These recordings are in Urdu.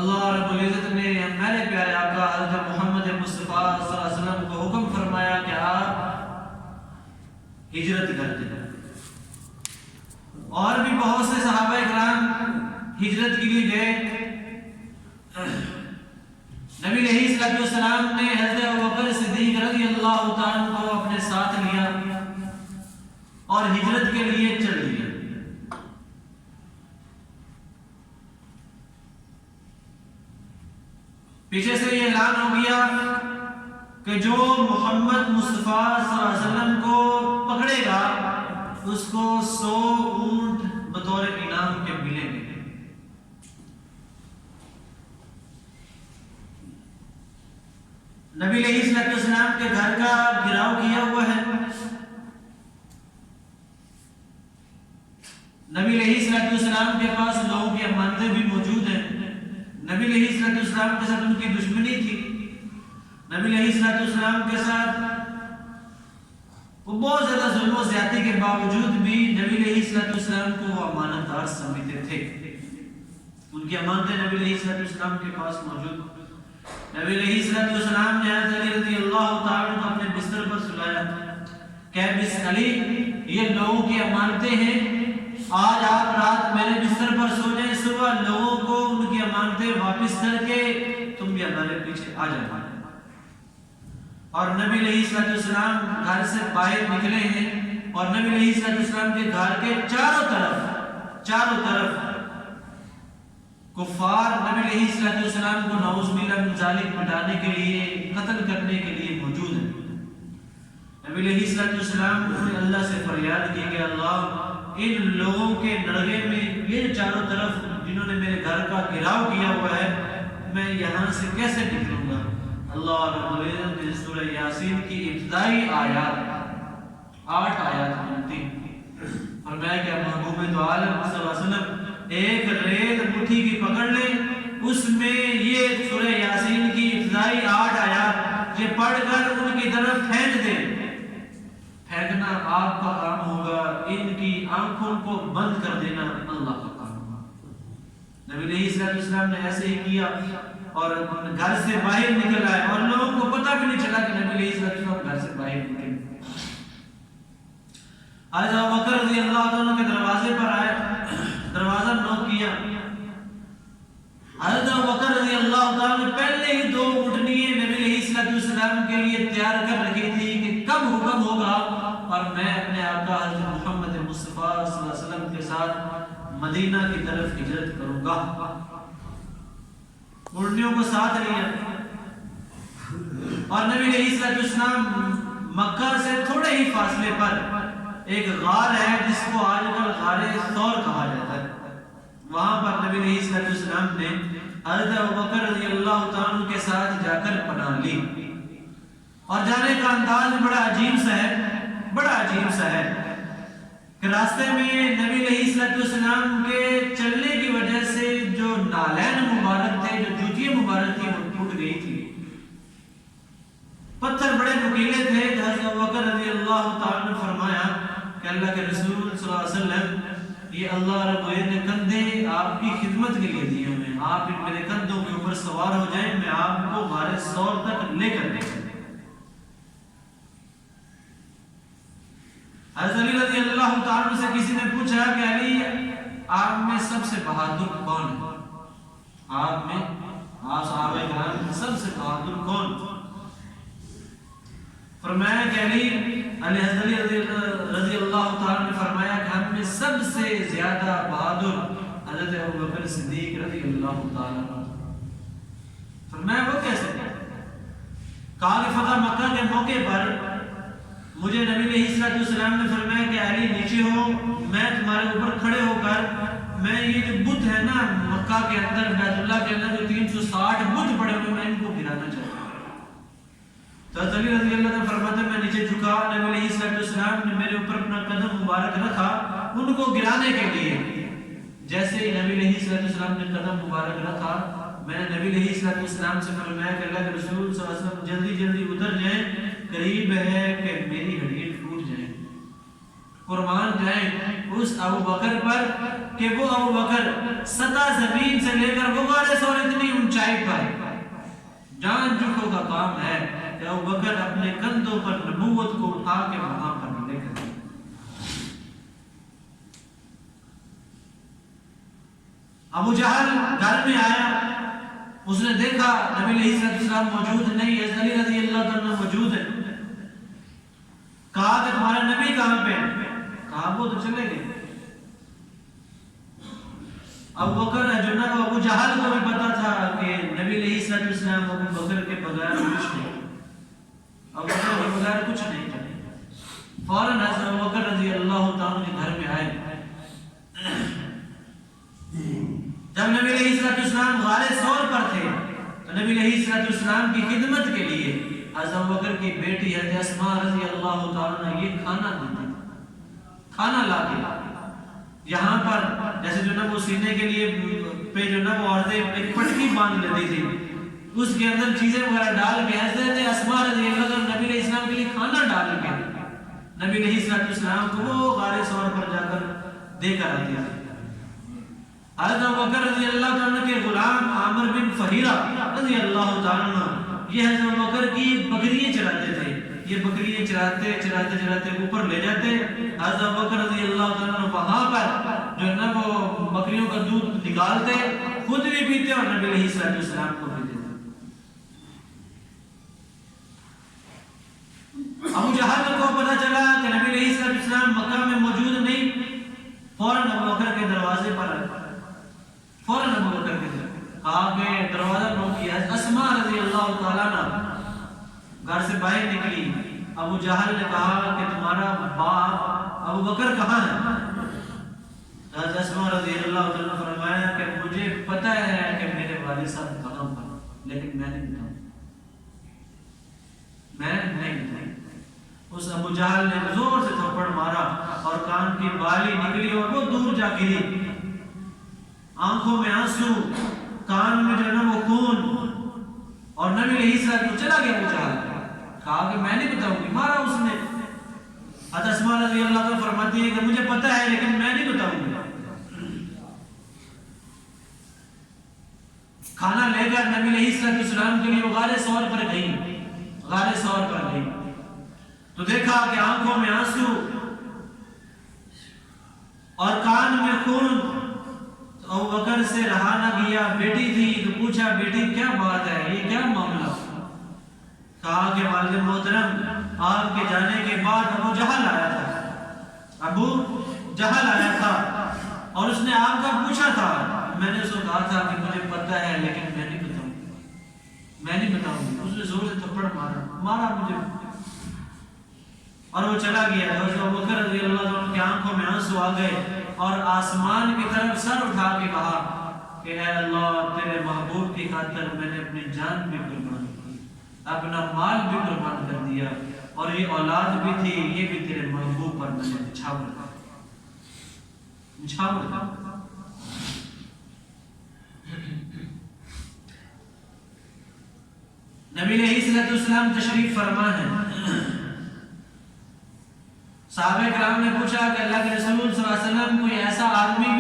اللہ رب العزت نے میرے پیارے آقا حضرت محمد مصطفیٰ صلی اللہ علیہ وسلم کو حکم فرمایا کہ آپ ہجرت کر دیں. اور بھی بہت سے صحابہ کرام ہجرت کے لیے گئے. نبی علیہ الصلوۃ والسلام نے حضرت ابوبکر صدیق رضی اللہ تعالیٰ عنہ کو اپنے ساتھ لیا اور ہجرت کے لیے چل دیا. پیچھے سے یہ اعلان ہو گیا کہ جو محمد مصطفیٰ صلی اللہ علیہ وسلم کو پکڑے گا اس کو 100 اونٹ بطور انعام کے ملیں گے. نبی علیہ الصلوۃ والسلام کے گھر کا گھراؤ کیا ہوا ہے. نبی علیہ الصلوۃ والسلام کے پاس لوگوں کی امانتیں بھی موجود ہیں. نبی علیہ الصلوۃ والسلام کے ساتھ ان کی دشمنی تھی. نبی علیہ الصلوۃ والسلام کے ساتھ وہ بہت زیادہ ظلم و زیادتی کے باوجود بھی نبی علیہ الصلوۃ والسلام کو وہ امانت دار سمجھتے تھے. ان کی امانتیں نبی علیہ الصلوۃ والسلام کے پاس موجود. نبی علیہ الصلوۃ والسلام نے حضرت علی رضی اللہ تعالیٰ عنہ کو اپنے بستر پر سلایا کہ بس علی یہ لوگوں کی امانتیں ہیں, آج آپ رات میرے بستر پر سو جائیں, صبح لوگوں کو ان کی امانتیں واپس کر کے تم بھی ہمارے پیچھے آ جانا. اور نبی علیہ الصلوۃ والسلام گھر سے باہر نکلے ہیں اور نبی علیہ الصلوۃ والسلام کے گھر کے چاروں طرف کفار نبی علیہ الصلوۃ والسلام کو نعوذ باللہ من ذالک مٹانے کے لیے, قتل کرنے کے لیے موجود ہیں. نبی علیہ الصلوۃ والسلام نے اللہ سے فریاد کی کہ اللہ ان لوگوں کے نرغے میں یہ چاروں طرف جنہوں نے میرے گھر کا گھراؤ کیا ہوا ہے, میں یہاں سے کیسے نکلوں گا. اللہ رب العزت نے سورہ یاسین کی ابتدائی آیات 8 آیات ملتی فرمایا کہ محبوب دو عالم صلی اللہ علیہ وسلم ایک ریت مٹھی کی پکڑ لیں, اس میں یہ سورہ یاسین کی ابتدائی 8 آیات یہ پڑھ کر ان کی طرف پھینک دیں. پھینکنا آپ کا کام ہوگا, ان کی آنکھوں کو بند کر دینا اللہ کا کام ہوگا. نبی علیہ الصلوۃ والسلام نے ایسے ہی کیا اور گھر سے باہر نکل آئے اور لوگوں کو پتہ بھی نہیں چلا کہ نبی علیہ الصلوۃ والسلام گھر سے باہر نکلے. حضرت ابوبکر رضی اللہ عنہ کے دروازے پر آئے, دروازہ نوک کیا. حضرت ابوبکر رضی اللہ عنہ نے پہلے ہی 2 اونٹنیاں نبی علیہ الصلوۃ والسلام کے لیے تیار کر رکھی تھی کہ کب حکم ہوگا اور میں اپنے آقا حضرت محمد مصطفیٰ صلی اللہ علیہ وسلم کے ساتھ مدینہ کی طرف ہجرت کروں گا. اونٹنیوں کو ساتھ لیا اور نبی علیہ الصلوۃ والسلام مکہ سے تھوڑے ہی فاصلے پر ایک غار ہے جس کو آج کل غار ثور کہا جاتا ہے, وہاں پر نبی علیہ الصلوۃ والسلام نے حضرت ابوبکر رضی اللہ تعالیٰ عنہ کے ساتھ جا کر پناہ لی. اور جانے کا انداز بڑا عجیب سا ہے کہ راستے میں نبی علیہ الصلوۃ والسلام کے چلنے کی وجہ سے جو نالین مبارک تھے, جو جوتیاں مبارک تھی, وہ ٹوٹ گئی تھی. پتھر بڑے نکیلے تھے. حضرت ابوبکر رضی اللہ تعالیٰ عنہ نے فرمایا کہ اللہ کے رسول صلی اللہ علیہ وسلم یہ اللہ رب العزت نے کندھے آپ کی خدمت کے لیے دیے ہوئے ہیں, آپ میرے کندھوں کے اوپر سوار ہو جائیں, میں آپ کو غار ثور تک لے کر دے. حضرت علی رضی اللہ تعالیٰ عنہ سے کسی نے پوچھا کہ علی آپ میں سب سے بہادر کون ہے, آپ صحابہ کرام میں سب سے بہادر کون؟ فرمایا کہ حضرت علی رضی اللہ تعالیٰ نے فرمایا کہ ہم میں سب سے زیادہ بہادر حضرت ابوبکر صدیق رضی اللہ تعالیٰ عنہ. فرمایا وہ کیسے؟ کہا کہ فتح مکہ کے موقع پر مجھے نبی علیہ الصلوۃ والسلام نے فرمایا کہ علی نیچے ہو, میں تمہارے اوپر کھڑے ہو کر میں یہ جو بت ہے نا مکہ کے اندر بیت اللہ کے اندر جو 360 بت پڑے ہوئے, میں ان کو گرانا چاہتا ہوں. تو حضرت علی رضی اللہ عنہ فرماتے ہیں میں نیچے جھکا, نبی علیہ الصلوۃ والسلام نے میرے اوپر اپنا قدم مبارک رکھا ان کو گرانے کے لیے. جیسے ہی نبی علیہ الصلوۃ والسلام نے قدم مبارک رکھا, میں نے نبی علیہ الصلوۃ والسلام سے فرمایا کہ اللہ کے رسول صلی اللہ علیہ وسلم جلدی جلدی اتر جائیں, قریب ہے کہ میری ہڈیاں ٹوٹ جائیں. قربان جائیں اس ابو بکر پر کہ وہ ابو بکر سطح زمین سے لے کر وہ غار ثور اتنی جان جھکوں کا کام ہے کہ ابو بکر اپنے کندھوں پر نبوت کو اٹھا کے وہاں پر لے کر ابو جہل گھر میں آیا، اس نے دیکھا نبی علیہ السلام موجود نہیں، حضرت علی رضی اللہ عنہ موجود ہے، کہا کہ تمہارے نبی کہاں پہ؟ کہا وہ تو چلے گئے۔ ابو بکر جناب ابو جہل کو بھی پتا تھا کہ نبی علیہ السلام ابو بکر کے بغیر کچھ نہیں، ابو بکر کے بغیر کچھ نہیں کرے۔ فوراً حضرت ابو بکر رضی اللہ تعالیٰ کے گھر میں آئے۔ جب نبی علیہ السلام غار ثور پر تھے تو نبی علیہ السلام کی خدمت کے لیے حضرت ابو بکر کی بیٹی حضرت اسماء رضی اللہ تعالیٰ نے یہ کھانا دیتی، کھانا لا کے یہاں پر جیسے جو نا وہ سینے کے لیے پہ جو نا وہ عورتیں ایک پٹکی باندھ لیتی تھی، اس کے اندر چیزیں وغیرہ ڈال کے حضرت اسماء رضی اللہ عنہ نبی علیہ السلام کے لیے کھانا ڈال کے نبی علیہ السلام کو وہ غار ثور پر جا کر دے کر آتی ہے۔ حضرت ابو بکر رضی اللہ عنہ کے غلام عامر بن فہیرہ رضی اللہ عنہ یہ حضرت ابو بکر کی بکریاں چراتے تھے، یہ بکریاں چراتے اوپر لے جاتے، حضرت ابو بکر رضی اللہ عنہ وہاں پر جو نا وہ بکریوں کا دودھ نکالتے، خود بھی پیتے اور نبی علیہ السلام کو بھی دیتے۔ ابو جہل کو پتہ چلا کہ نبی علیہ السلام مکہ میں موجود نہیں، فوراً ابو بکر کے دروازے پر فوراً ابو بکر کے کہا کہ دروازہ نوک کیا۔ اسماء رضی اللہ تعالیٰ عنہ گھر سے باہر نکلی، ابو جہل نے کہا کہ تمہارا باپ ابو بکر کہاں ہے؟ حضرت اسماء رضی اللہ تعالیٰ نے فرمایا کہ مجھے پتہ ہے کہ میرے والد صاحب کہاں پر، لیکن میں نہیں بتاؤں، میں نہیں بتاؤں۔ اس ابو جہل نے زور سے تھپڑ مارا اور کان کی بالی نکلی اور وہ دور جا گری، آنکھوں میں آنسو، کان میں جو ہے نا وہ خون، اور نبی علیہ السلام کو چلا گیا ابو جہل، کہا کہ میں نہیں بتاؤں گی، مارا اس نے۔ حضرت اسماء رضی اللہ عنہ فرماتی ہے کہ مجھے پتہ ہے لیکن میں نہیں بتاؤں گی۔ کھانا لے کر نبی علیہ السلام کے لیے وہ غار ثور پر گئی، غار ثور پر گئی تو دیکھا کہ آنکھوں میں آنسو اور کان میں خون، ابو بکر سے رہا نہ گیا۔ بیٹی تھی تو پوچھا بیٹی کیا بات ہے، یہ کیا معاملہ؟ کہا کہ والد محترم آپ کے جانے کے بعد ابو جہل آیا تھا، ابو جہل آیا تھا اور اس نے آپ کا پوچھا تھا، میں نے اس کو کہا تھا کہ مجھے پتہ ہے لیکن میں نہیں بتاؤں گی، میں نہیں بتاؤں گی۔ اس نے زور سے تھپڑ مارا مجھے اور وہ چلا گیا۔ حضرت ابو بکر رضی اللہ عنہ کی آنکھوں میں آنسو آ گئے اور آسمان کی طرف سر اٹھا کے کہا کہ اے اللہ تیرے محبوب کی خاطر میں نے اپنی جان بھی قربان کی، اپنا مال بھی قربان کر دیا، اور یہ اولاد بھی تھی یہ بھی تیرے محبوب پر میں نے نچھاور کر نبی علیہ السلام تشریف فرما ہے۔ صحابہ کرام نے پوچھا کہ اللہ کے رسول صلی اللہ علیہ وسلم کوئی ایسا آدمی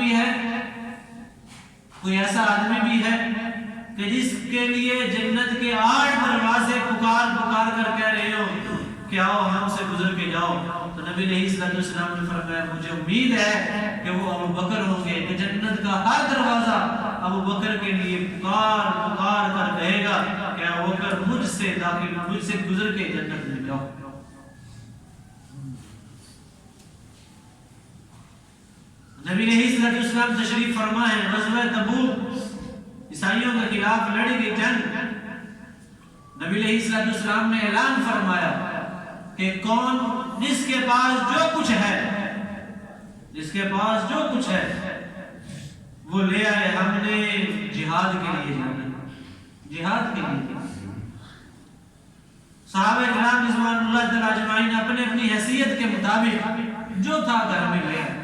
بھی ہے کہ جس کے لیے جنت کے 8 دروازے پکار کر کہہ رہے ہو کہ آؤ ہم سے گزر کے جاؤ؟ تو نبی علیہ السلام نے فرمایا مجھے امید ہے کہ وہ ابو بکر ہوں گے، کہ جنت کا ہر دروازہ ابو بکر کے لیے پکار کر کہے گا کہ ابو بکر مجھ سے گزر کے جنت میں جاؤ۔ نبی علیہ السلام تشریف فرما ہے، غزوہ تبوک عیسائیوں کے خلاف لڑی گئی جنگ، نبی علیہ السلام نے اعلان فرمایا کہ کون جس کے پاس جو کچھ ہے وہ لے آئے، ہم نے جہاد کے لیے صحابہ کرام رضوان اللہ تعالی اجمعین اپنے اپنی حیثیت کے مطابق جو تھا گھر میں لے آئے۔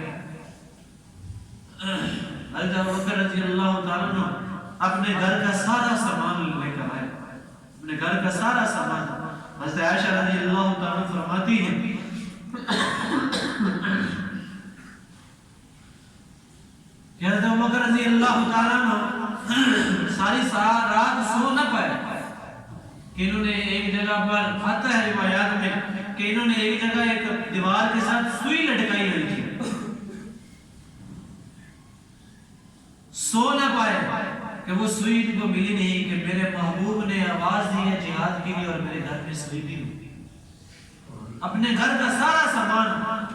حضرت ابو بکر رضی اللہ تعالیٰ عنہ اپنے گھر کا سارا سامان لے کر آئے، اپنے گھر کا سارا سامان۔ حضرت عائشہ رضی اللہ تعالیٰ فرماتی ہیں کہ حضرت ابو بکر رضی اللہ تعالیٰ عنہ ساری رات سو نہ پائے، کہ انہوں نے ایک جگہ پر آتا ہے روایات میں کہ انہوں نے ایک جگہ ایک دیوار کے ساتھ سوئی لٹکائی ہوئی تھی، سو نہ پائے کہ وہ سوئی ان کو ملی نہیں کہ میرے محبوب نے آواز دی ہے جہاد کے لیے اور میرے گھر میں سوئی بھی ہوئی۔ اپنے گھر کا سارا سامان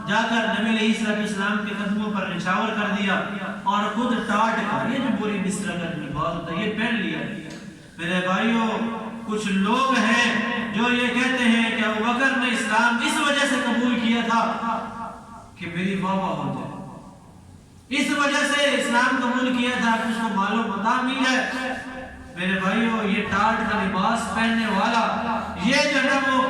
جا کر نبی علیہ السلام کے قدموں پر نچھاور کر دیا اور خود ٹاٹ کر، یہ جو پوری مصر کا لباس ہوتا ہے یہ پہن لیا۔ میرے بھائیوں، کچھ لوگ ہیں جو یہ کہتے ہیں کہ ابوبکر نے اسلام اس وجہ سے قبول کیا تھا کہ میری واہ واہ ہو جائے، اس وجہ سے اسلام قبول کیا تھا کہ اس کو مال و متاع مل جائے۔ میرے بھائیوں، یہ ٹاٹ کا لباس پہننے والا یہ جو ہے وہ